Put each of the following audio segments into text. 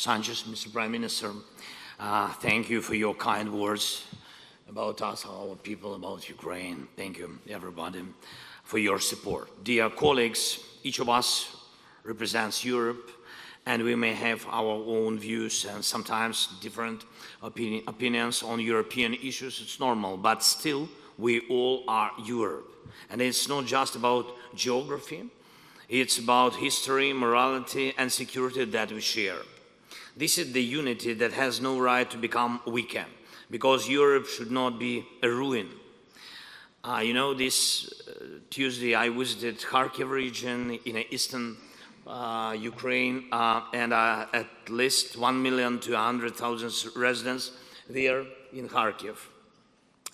Sanchez, Mr. Prime Minister, thank you for your kind words about us, our people, about Ukraine. Thank you, everybody, for your support. Dear colleagues, each of us represents Europe, and we may have our own views and sometimes different opinions on European issues. It's normal, but still, we all are Europe. And it's not just about geography, it's about history, morality, and security that we share. This is the unity that has no right to become weaker, because Europe should not be a ruin. This Tuesday I visited Kharkiv region in eastern Ukraine, and at least 1,200,000 residents there in Kharkiv.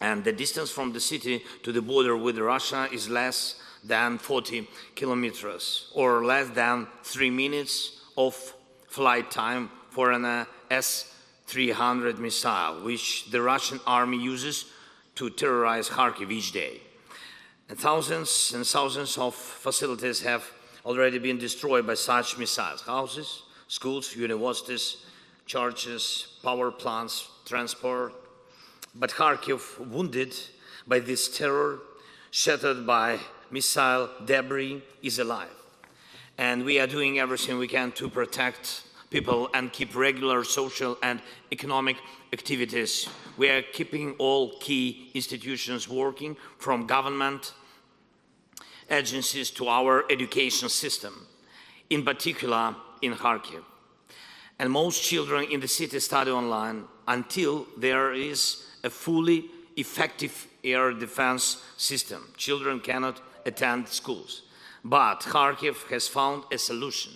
And the distance from the city to the border with Russia is less than 40 kilometers, or less than 3 minutes of flight time for an S-300 missile, which the Russian army uses to terrorize Kharkiv each day. And thousands of facilities have already been destroyed by such missiles: houses, schools, universities, churches, power plants, transport. But Kharkiv, wounded by this terror, shattered by missile debris, is alive. And we are doing everything we can to protect people and keep regular social and economic activities. We are keeping all key institutions working, from government agencies to our education system, in particular in Kharkiv. And most children in the city study online until there is a fully effective air defense system. Children cannot attend schools. But Kharkiv has found a solution.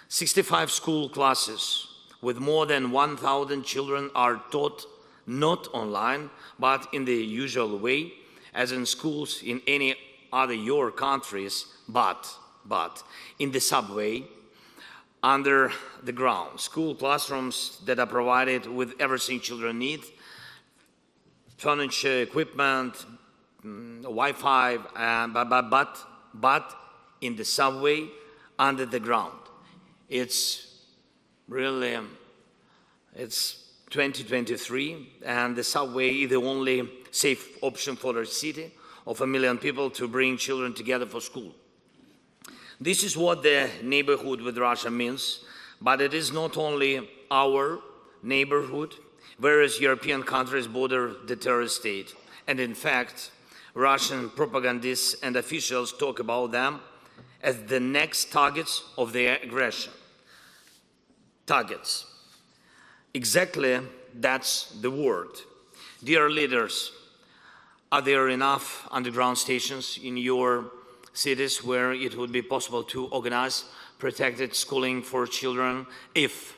65 school classes with more than 1,000 children are taught not online, but in the usual way, as in schools in any other your countries, but in the subway, under the ground. School classrooms that are provided with everything children need: furniture, equipment, Wi-Fi, but in the subway, under the ground. It's 2023, and the subway is the only safe option for the city of 1 million people to bring children together for school. This is what the neighborhood with Russia means, but it is not only our neighborhood. Various European countries border the terrorist state, and in fact, Russian propagandists and officials talk about them as the next targets of their aggression. Targets. Exactly, that's the word. Dear leaders, are there enough underground stations in your cities where it would be possible to organize protected schooling for children if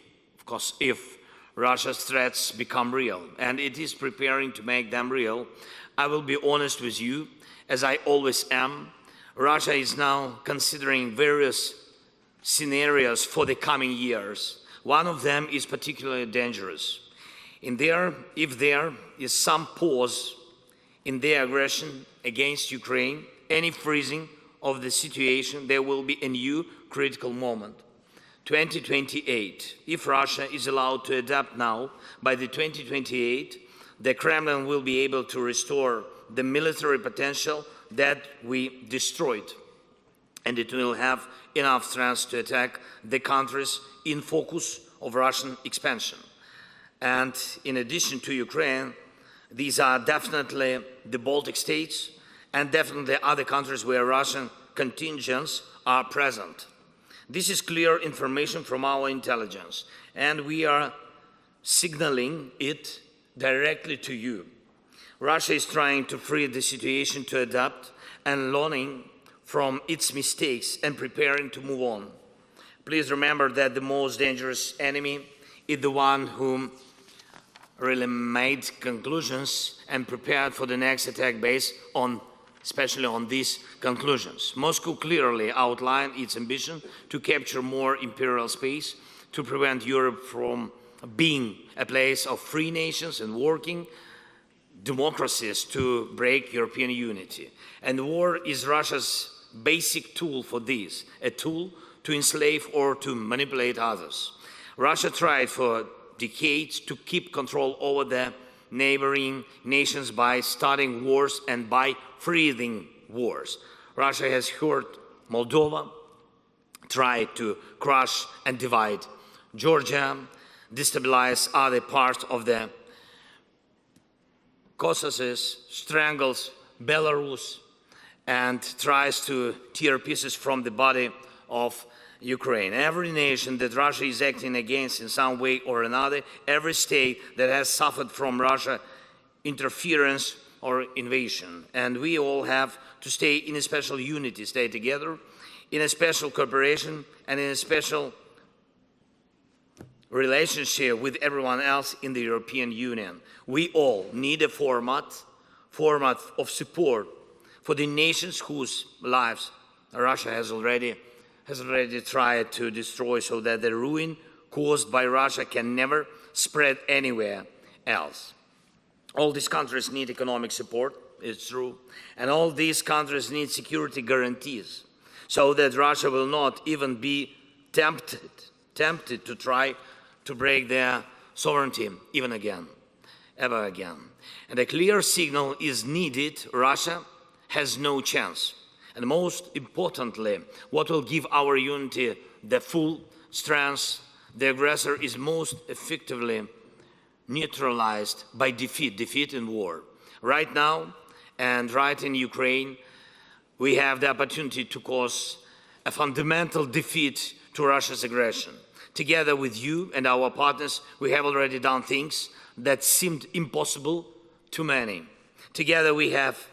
Russia's threats become real? And it is preparing to make them real. I will be honest with you, as I always am. Russia is now considering various scenarios for the coming years. One of them is particularly dangerous. If there is some pause in their aggression against Ukraine, any freezing of the situation, there will be a new critical moment. 2028. If Russia is allowed to adapt now, by the 2028, the Kremlin will be able to restore the military potential that we destroyed, and it will have enough strength to attack the countries in focus of Russian expansion. And in addition to Ukraine, these are definitely the Baltic states and definitely other countries where Russian contingents are present. This is clear information from our intelligence, and we are signaling it directly to you. Russia is trying to free the situation to adapt and learning from its mistakes and preparing to move on. Please remember that the most dangerous enemy is the one who really made conclusions and prepared for the next attack based on, especially on these conclusions. Moscow clearly outlined its ambition to capture more imperial space, to prevent Europe from being a place of free nations and working democracies to break European unity. And war is Russia's basic tool for this, a tool to enslave or to manipulate others. Russia tried for decades to keep control over the neighboring nations by starting wars and by freezing wars. Russia has hurt Moldova, tried to crush and divide Georgia, destabilize other parts of the Caucasus, strangles Belarus, and tries to tear pieces from the body of Ukraine. Every nation that Russia is acting against in some way or another, every state that has suffered from Russia interference or invasion. And we all have to stay in a special unity, stay together, in a special cooperation, and in a special relationship with everyone else in the European Union. We all need a format of support for the nations whose lives Russia has already tried to destroy, so that the ruin caused by Russia can never spread anywhere else. All these countries need economic support, it's true, and all these countries need security guarantees, so that Russia will not even be tempted to try to break their sovereignty ever again. And a clear signal is needed. Russia has no chance. And most importantly, what will give our unity the full strength, the aggressor is most effectively neutralized by defeat in war. Right now, and right in Ukraine, we have the opportunity to cause a fundamental defeat to Russia's aggression. Together with you and our partners, we have already done things that seemed impossible to many. Together we have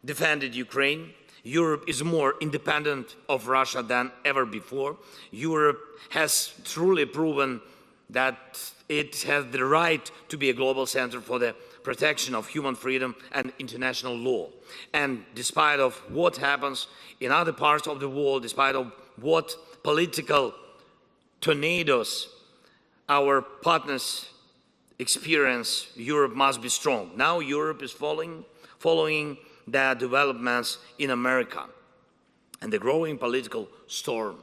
defended Ukraine. Europe is more independent of Russia than ever before. Europe has truly proven that it has the right to be a global center for the protection of human freedom and international law. And despite of what happens in other parts of the world, despite of what political tornadoes our partners experience, Europe must be strong. Now Europe is following the developments in America and the growing political storm.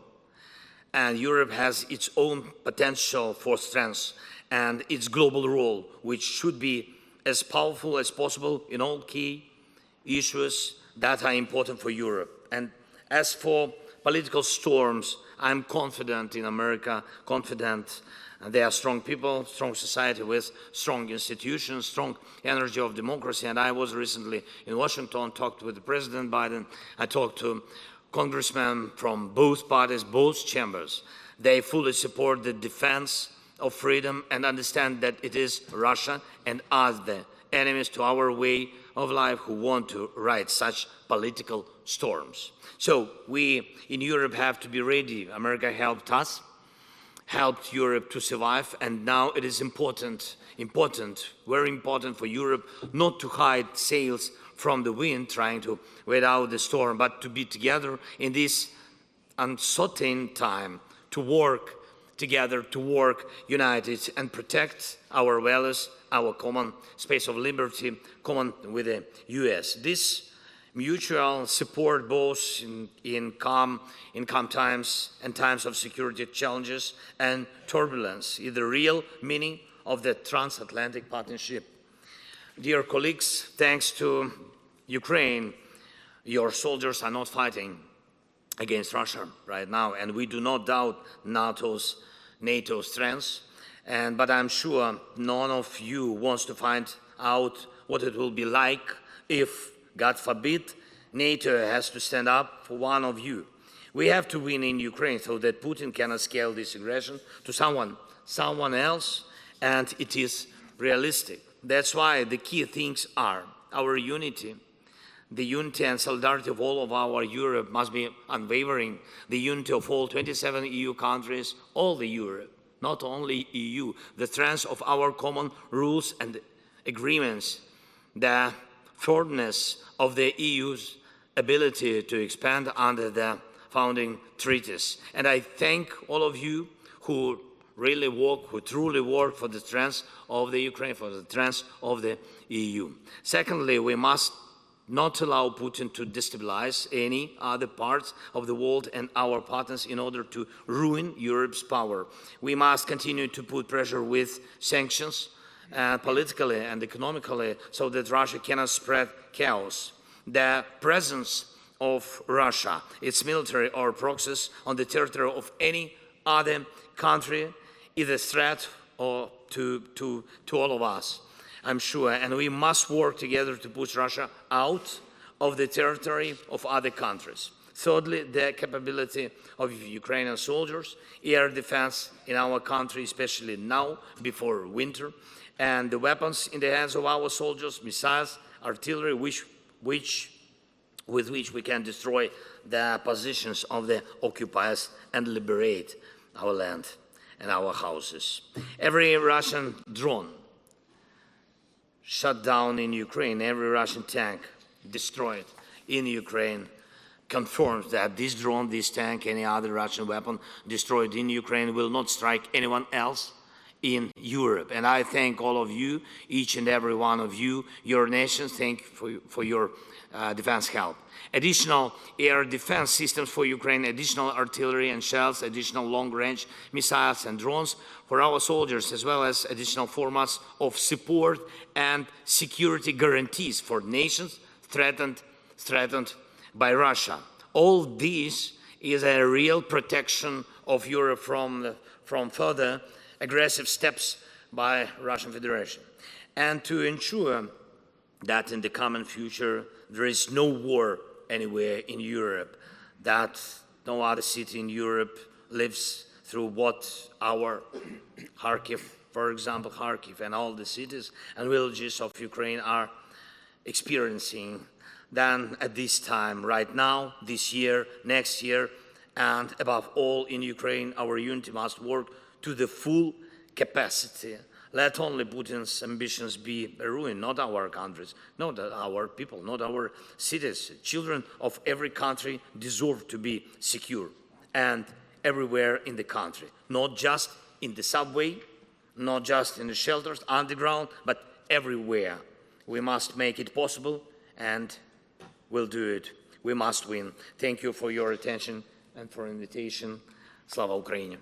And Europe has its own potential for strength and its global role, which should be as powerful as possible in all key issues that are important for Europe. And as for political storms, I'm confident in America, confident they are strong people, strong society with strong institutions, strong energy of democracy. And I was recently in Washington, talked with President Biden. I talked to congressmen from both parties, both chambers. They fully support the defense of freedom and understand that it is Russia and us, the enemies to our way of life, who want to ride such political storms. So we in Europe have to be ready. America helped us, helped Europe to survive, and now it is important, very important for Europe not to hide sails from the wind, trying to wait out the storm, but to be together in this uncertain time, to work together, to work united and protect our values, our common space of liberty, common with the US. This mutual support, both in calm times and times of security challenges and turbulence, is the real meaning of the transatlantic partnership. Dear colleagues, thanks to Ukraine, your soldiers are not fighting against Russia right now, and we do not doubt NATO's strengths. But I'm sure none of you wants to find out what it will be like if, God forbid, NATO has to stand up for one of you. We have to win in Ukraine so that Putin cannot scale this aggression to someone else, and it is realistic. That's why the key things are our unity. The unity and solidarity of all of our Europe must be unwavering. The unity of all 27 EU countries, all the Europe, not only EU. The strength of our common rules and agreements, the firmness of the EU's ability to expand under the founding treaties. And I thank all of you who really work, who truly work for the strength of the Ukraine, for the strength of the EU. Secondly, we must not allow Putin to destabilize any other parts of the world and our partners in order to ruin Europe's power. We must continue to put pressure with sanctions, politically and economically, so that Russia cannot spread chaos. The presence of Russia, its military or proxies on the territory of any other country is a threat to all of us, I'm sure, and we must work together to push Russia out of the territory of other countries. Thirdly, the capability of Ukrainian soldiers, air defense in our country, especially now, before winter, and the weapons in the hands of our soldiers, missiles, artillery, with which we can destroy the positions of the occupiers and liberate our land and our houses. Every Russian drone shut down in Ukraine, every Russian tank destroyed in Ukraine confirms that this drone, this tank, any other Russian weapon destroyed in Ukraine will not strike anyone else in Europe. And I thank all of you, each and every one of you, your nations, thank you for your defense help. Additional air defense systems for Ukraine, additional artillery and shells, additional long-range missiles and drones for our soldiers, as well as additional formats of support and security guarantees for nations threatened by Russia. All this is a real protection of Europe from further aggressive steps by Russian Federation. And to ensure that in the common future there is no war anywhere in Europe, that no other city in Europe lives through what our Kharkiv, for example, Kharkiv and all the cities and villages of Ukraine are experiencing, then at this time, right now, this year, next year, and above all in Ukraine, our unity must work to the full capacity. Let only Putin's ambitions be a ruin, not our countries, not our people, not our cities. Children of every country deserve to be secure, and everywhere in the country, not just in the subway, not just in the shelters, underground, but everywhere. We must make it possible, and we'll do it. We must win. Thank you for your attention and for invitation. Slava Ukraini!